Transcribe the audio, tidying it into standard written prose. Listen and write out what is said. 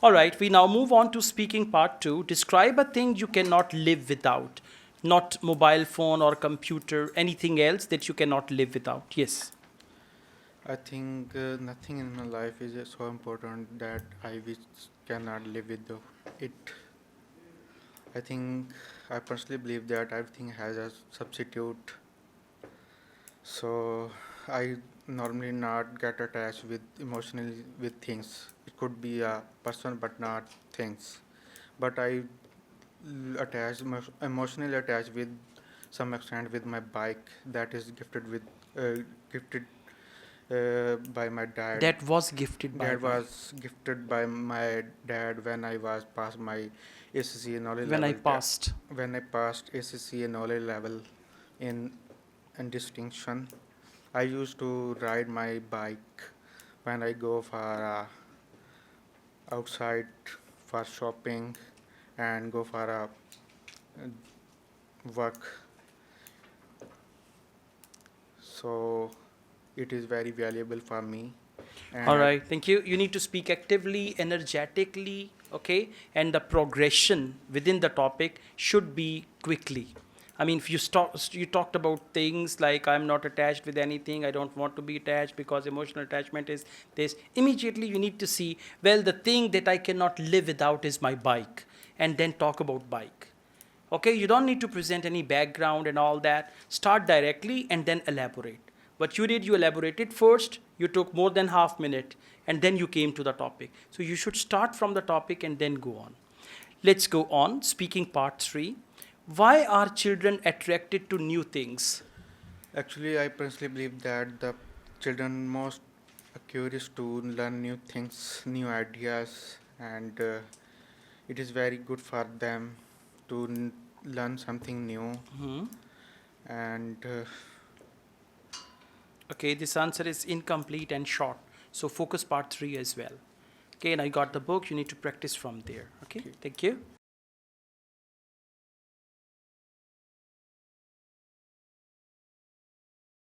All right, we now move on to speaking part 2. Describe a thing you cannot live without. Not mobile phone or computer, anything else that you cannot live without. Yes. I think nothing in my life is so important that I wish cannot live without it. I think I personally believe that everything has a substitute. So I normally not get attached with emotionally with things. It could be a person, but not things. But I emotionally attached with some extent with my bike that is gifted by my dad. That was gifted by That me was gifted by my dad when I was past my ACCA knowledge when I level. passed. When I passed ACCA knowledge level in distinction, I used to ride my bike when I go for outside for shopping and go for work. So it is very valuable for me. All And right, thank you. You need to speak actively, energetically, okay? And the progression within the topic should be quickly. I mean, if you talked about things like I'm not attached with anything, I don't want to be attached because emotional attachment is this. Immediately, you need to see, well, the thing that I cannot live without is my bike, and then talk about bike. Okay, you don't need to present any background and all that. Start directly and then elaborate. What you did, you elaborated first, you took more than half minute, and then you came to the topic. So you should start from the topic and then go on. Let's go on, speaking part 3. Why are children attracted to new things? actually, I personally believe that the children most are curious to learn new things, new ideas, and it is very good for them to learn something new. Hmm. And Okay, this answer is incomplete and short. So focus part 3 as well. Okay, and I got the book. You need to practice from there. Okay, okay. thank you.